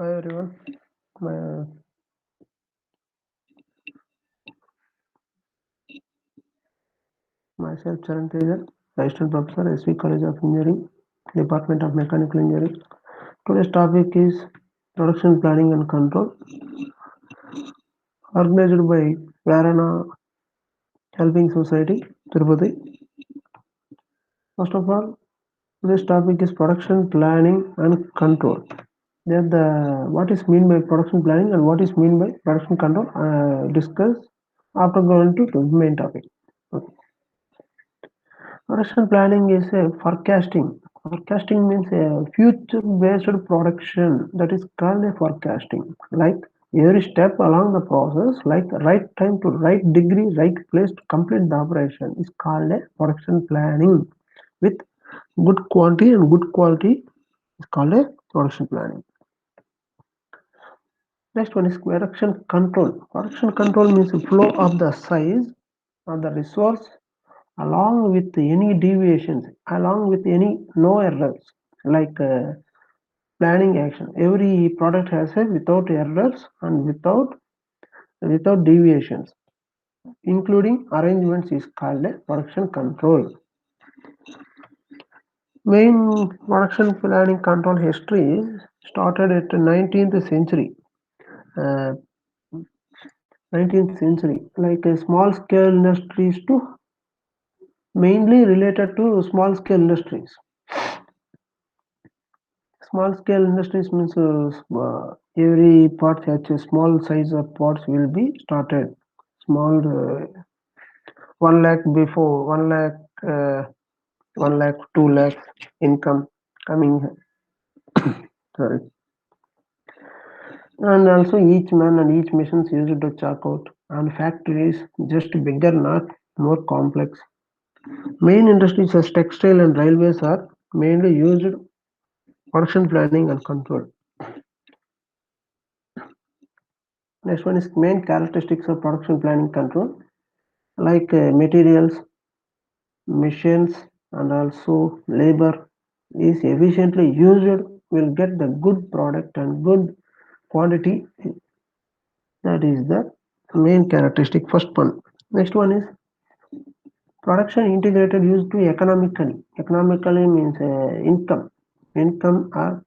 Hi everyone, my, myself Charan Teja, Assistant Professor, SV College of Engineering, Department of Mechanical Engineering. Today's topic is Production Planning and Control, organized by Varana Helping Society, Tirupati. First of all, today's topic is Production Planning and Control. Then what is mean by production planning and what is mean by production control discuss after going to the main topic. Okay. Production planning is a forecasting. Forecasting means a future-based production. That is called a forecasting. Like every step along the process, like right time to right degree, right place to complete the operation is called a production planning. With good quantity and good quality is called a production planning. Next one is production control. Production control means the flow of the size of the resource along with any deviations, along with any no errors, like planning action. Every product has a without errors and without deviations, including arrangements is called a production control. Main production planning control history started at 19th century. Uh, 19th century, like small scale industries to mainly related to small scale industries. Small scale industries means every part such a small size of pots will be started. Small 1 lakh before 1 lakh, 1 lakh, 2 lakh income coming. Sorry. And also each man and each machines used to chalk out. And factories just bigger, not more complex. Main industries such textile and railways are mainly used production planning and control. Next one is main characteristics of production planning control, like materials, machines, and also labor is efficiently used will get the good product and good quantity. That is the main characteristic. First one. Next one is production integrated used to economically. Economically means income or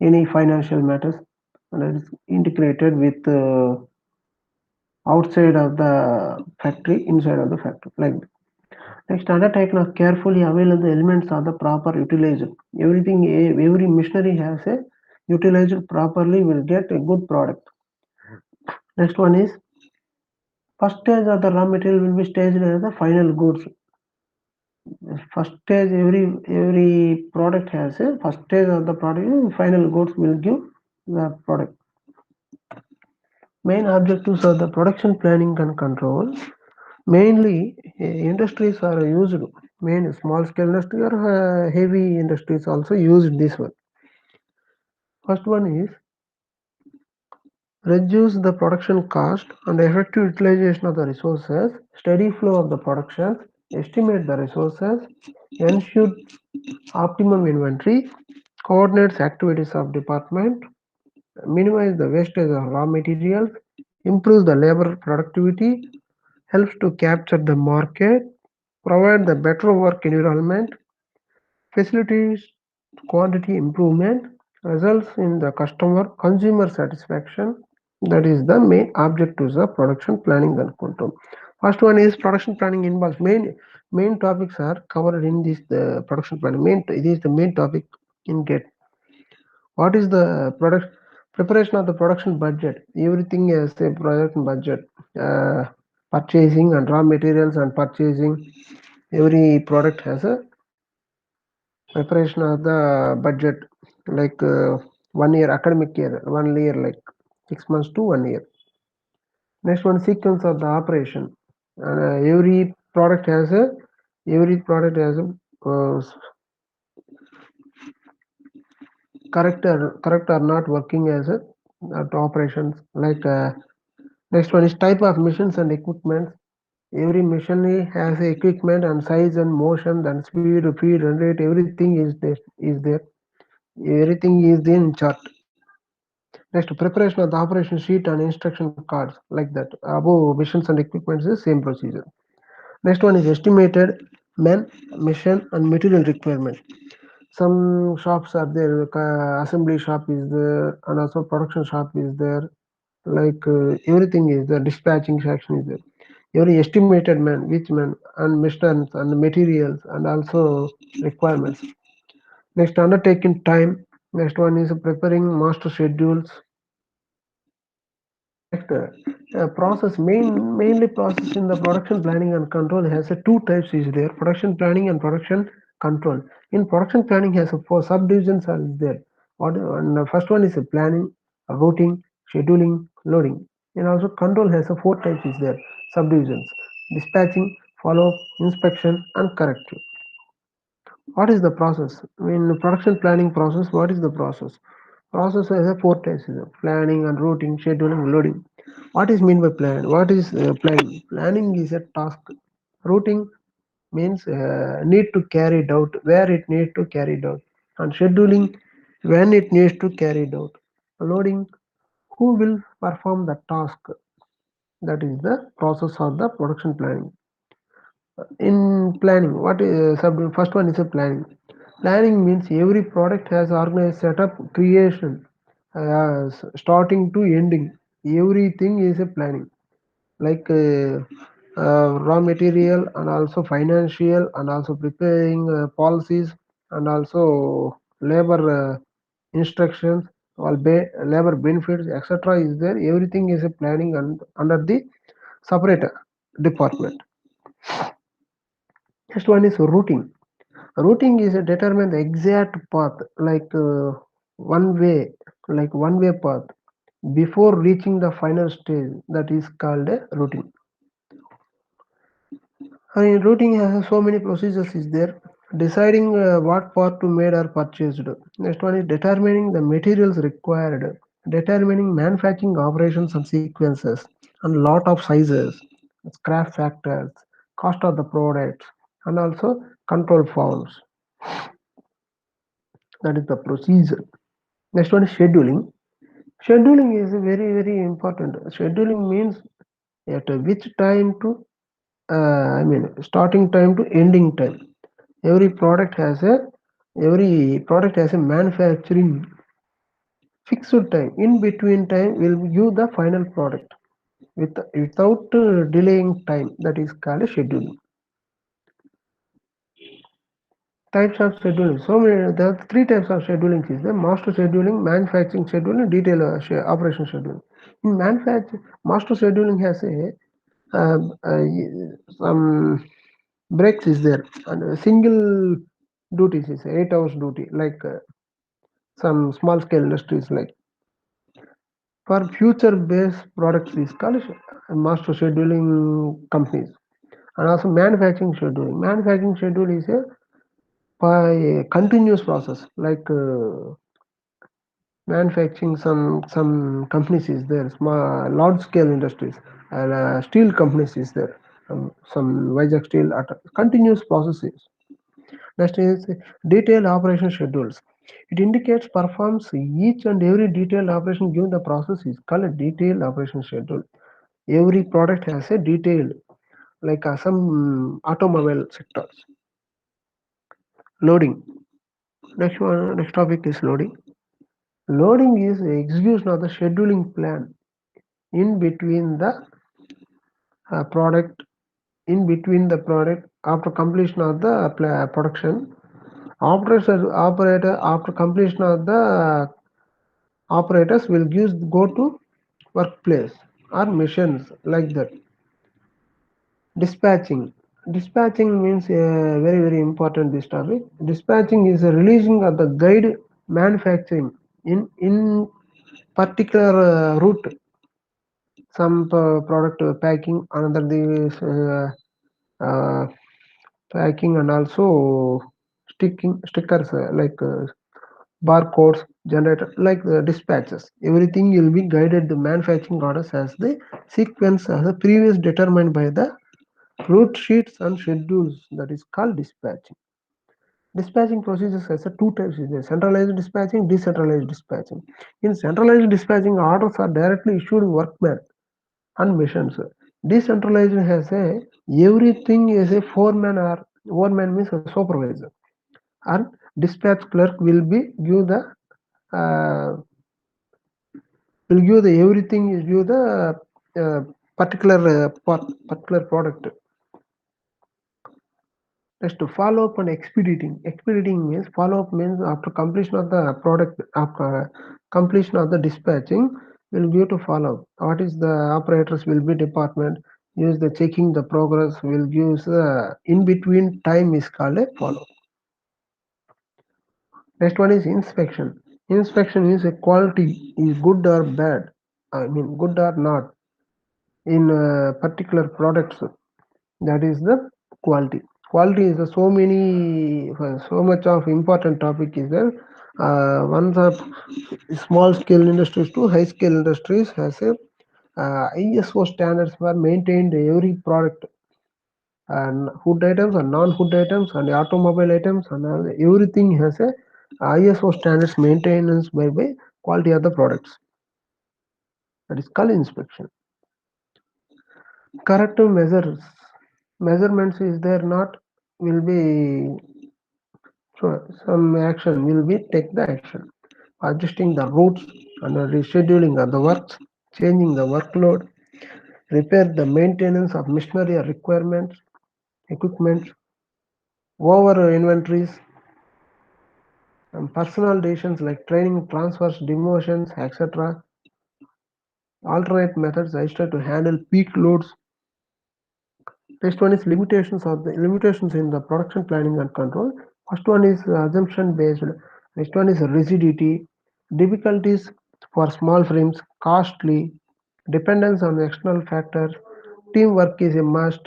any financial matters, and it is integrated with outside of the factory, inside of the factory, like that. Next, undertaken of carefully available elements are the proper utilized. Everything, every machinery has a utilized properly will get a good product. Next one is first stage of the raw material will be staged as the final goods. First stage, every product has a first stage of the product. Final goods will give the product. Main objectives of the production planning and control. Mainly, industries are used. Main small scale industry or heavy industries also use this one. First one is reduce the production cost and effective utilization of the resources, steady flow of the production, estimate the resources, ensure optimum inventory, coordinates activities of department, minimize the wastage of raw materials, improves the labor productivity, helps to capture the market, provide the better work environment, facilitates quantity improvement, results in the consumer satisfaction. That is the main objectives of production planning and control. First one is production planning involves main topics are covered in this the production planning. It is the main topic in GET. What is the product preparation of the production budget? Everything is a production budget. Purchasing and raw materials and purchasing. Every product has a preparation of the budget, like 1 year academic year, 1 year like 6 months to 1 year. Next one, sequence of the operation. Every product has a correct or not working as a operations, like next one is type of machines and equipment. Every machinery has a equipment and size and motion and speed, feed and rate. Everything is there. Everything is there in chart. Next, preparation of the operation sheet and instruction cards like that. Above missions and equipments is same procedure. Next one is estimated man, mission and material requirement. Some shops are there, assembly shop is there, and also production shop is there. Like everything is the dispatching section is there. Every estimated man, which man, and missions and materials, and also requirements. Next, undertaking time. Next one is preparing master schedules. Next, process mainly process in the production planning and control has a two types is there: production planning and production control. In production planning has a four subdivisions are there. What and the first one is a planning, routing, scheduling, loading. And also control has a four types is there subdivisions: dispatching, follow up, inspection, and corrective. What is the process? In production planning process, what is the process? Process has a four types: planning and routing, scheduling, loading. What is mean by plan? What is planning? Planning is a task. Routing means need to carry it out, where it need to carry it out, and scheduling when it needs to carry it out. Loading who will perform the task. That is the process of the production planning. In planning, what is first one is a planning. Planning means every product has organized setup, creation, starting to ending. Everything is a planning. Like raw material and also financial and also preparing policies and also labor instructions, all labor benefits, etc. is there. Everything is a planning and under the separate department. Next one is routing. Routing is a determine the exact path, like one way, like one way path before reaching the final stage. That is called a routing. In routing has so many procedures is there. Deciding what part to made or purchased. Next one is determining the materials required. Determining manufacturing operations and sequences and lot of sizes, scrap factors, cost of the products, and also control forms. That is the procedure. Next one is scheduling. Scheduling is very important. Scheduling means at which time to I mean starting time to ending time. Every product has a every product has a manufacturing fixed time. In between time will give the final product without delaying time. That is called scheduling. Types of scheduling. So many, there are three types of scheduling is the master scheduling, manufacturing scheduling, detail operation scheduling. In manufacturing, master scheduling has a some breaks is there and a single duties is 8 hours duty like some small scale industries like for future based products is called master scheduling companies. And also manufacturing scheduling. Manufacturing schedule is a by a continuous process like manufacturing some companies is there, small large scale industries and steel companies is there, some Vizag steel continuous processes. Next is detailed operation schedules. It indicates performs each and every detailed operation given the process is called a detailed operation schedule. Every product has a detailed, like some automobile sectors. Loading. Next topic is loading. Loading is the execution of the scheduling plan in between the product, in between the product after completion of the production. Operator after completion of the operators will go to workplace or missions like that. Dispatching. Dispatching means very important this topic. Dispatching is a releasing of the guide manufacturing in particular route. Some product packing, another the packing and also sticking stickers like barcodes generated like the dispatches. Everything will be guided the manufacturing orders as the sequence as the previous determined by the route sheets and schedules. That is called dispatching. Dispatching procedures has a two types: is there centralized dispatching, decentralized dispatching. In centralized dispatching, orders are directly issued workmen and missions. Decentralized has a everything is a foreman means a supervisor, and dispatch clerk uh, will give the everything is give the uh, particular product. Next, to follow up and expediting. Expediting means follow up means after completion of the product, after completion of the dispatching, will give to follow up. What is the operators will be department use the checking the progress will give the in between time is called a follow up. Next one is inspection. Inspection is a quality is good or bad. I mean good or not in particular products. That is the quality. Quality is so much of important topic is there. One of small scale industries to high scale industries has a ISO standards were maintained every product, and food items and non-food items and automobile items and everything has a ISO standards maintenance by quality of the products. That is called inspection. Corrective measurements is there not will be sure some action will be take the action, adjusting the routes and rescheduling of the works, changing the workload, repair the maintenance of machinery or requirements, equipment, over inventories, and personal decisions like training, transfers, demotions, etc. Alternate methods adjusted to handle peak loads. Next one is limitations in the production planning and control. First one is assumption based. Next one is rigidity, difficulties for small frames, costly, dependence on external factors, teamwork is a must,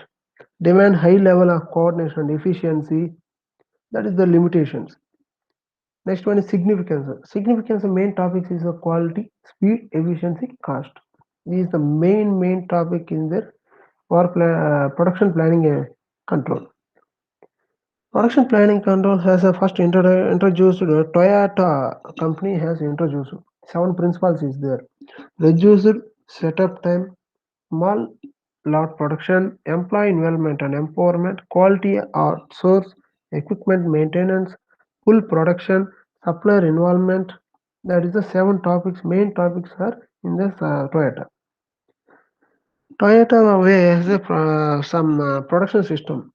demand high level of coordination and efficiency. That is the limitations. Next one is significance. Significance, the main topic is the quality, speed, efficiency, cost. This is the main topic in their production planning control. Production planning control has a first introduced Toyota company has introduced seven principles is there: reduced setup time, small lot production, employee involvement and empowerment, quality or source, equipment maintenance, full production, supplier involvement. That is the seven topics. Main topics are in this Toyota. Toyota way has a, some production system.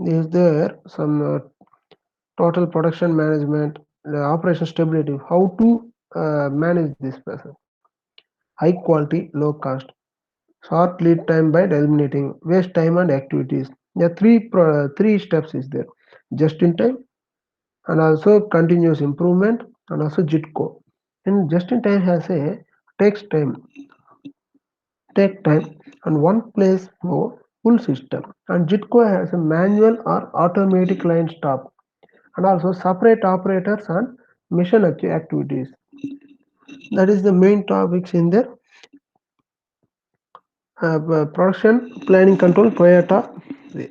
Is there some total production management, the operation stability, how to manage this person. High quality, low cost, short lead time by eliminating waste time and activities. The three steps is there: just in time, and also continuous improvement, and also JITCO. And just in time has a takes time, take time, and one place for full system. And JITCO has a manual or automatic line stop, and also separate operators and mission activities. That is the main topics in the production planning control Toyota way.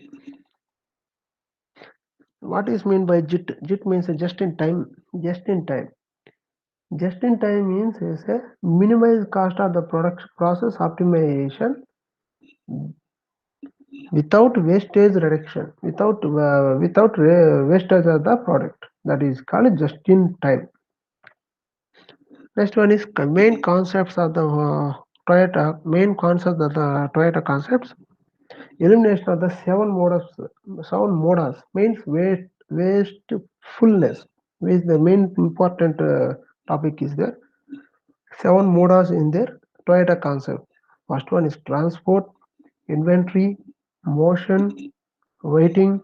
What is mean by JIT? JIT means just in time. Just in time. Just in time means is a minimize cost of the product process optimization without wastage reduction, without wastage of the product. That is called just in time. Next one is main concepts of the Toyota. Main concepts of the Toyota concepts. Elimination of the seven modas means wastefulness. Which the main important topic is there. Seven modas in their Toyota concept. First one is transport, inventory, motion, waiting,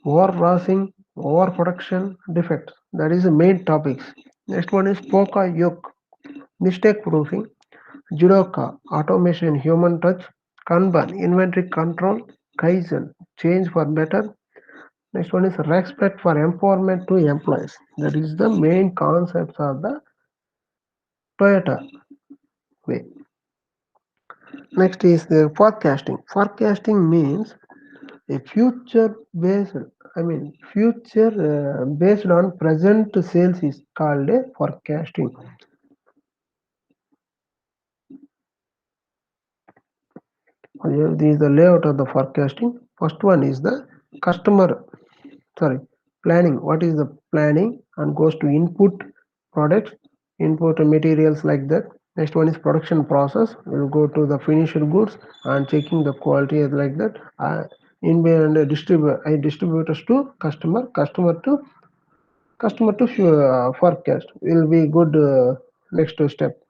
overpricing, overproduction, defects. That is the main topics. Next one is Poka Yoke, mistake proofing, Judoka, automation, human touch, Kanban, inventory control, Kaizen, change for better. Next one is respect for empowerment to employees. That is the main concepts of the Toyota way. Next is the forecasting. Forecasting means a future based Future based on present sales is called a forecasting. Here this is the layout of the forecasting. First one is the customer, sorry, planning. What is the planning? And goes to input products, input materials like that. Next one is production process. We'll go to the finished goods and checking the quality like that. In and distributors to customer to forecast will be good next step,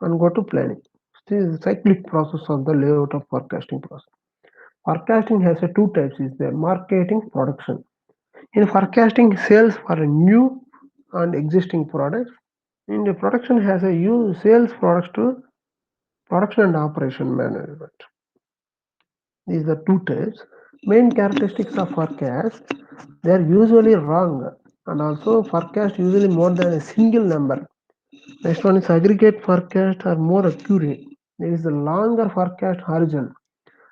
and go to planning. This is the cyclic process of the layout of forecasting process. Forecasting has a two types is there: marketing, production. In forecasting, sales for a new and existing products. In the production has a use sales products to production and operation management. These are two types. Main characteristics of forecast: they are usually wrong, and also forecast usually more than a single number. Next one is aggregate forecast are more accurate. There is a longer forecast horizon.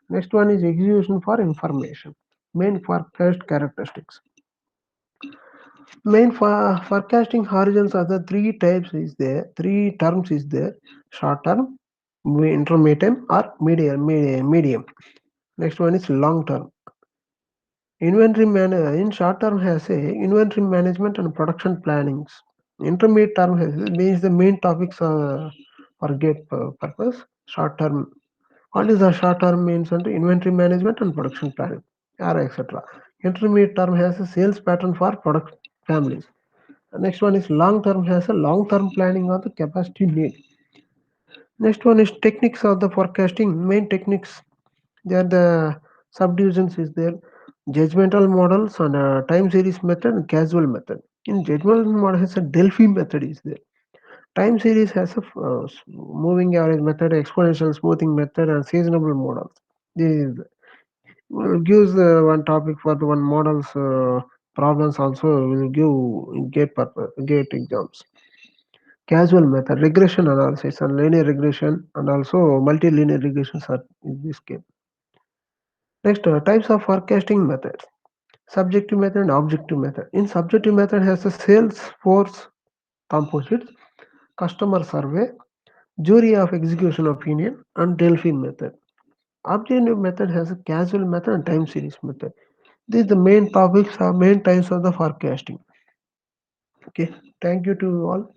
Next one is execution for information. Main forecast characteristics. Main forecasting horizons are the three types is there, three terms is there: short term, intermediate, or medium. Next one is long term. In short term has a inventory management and production plannings. Intermediate term has means the main topics for get purpose. Short term. What is the short term means under inventory management and production planning, or etc. Intermediate term has a sales pattern for product families. Next one is long term has a long term planning of the capacity need. Next one is techniques of the forecasting. Main techniques, they are the subdivisions is there: judgmental models and time series method and casual method. In judgmental model has a Delphi method is there. Time series has a moving average method, exponential smoothing method, and seasonable models. This is gives one topic for the one models problems also will give gate purpose gate exams. Casual method, regression analysis and linear regression, and also multilinear regressions are in this game. Next, types of forecasting methods: subjective method and objective method. In subjective method has a sales force composites, customer survey, jury of execution opinion, and Delphi method. Objective method has a casual method and time series method. These the main topics are main types of the forecasting. Okay, thank you to all.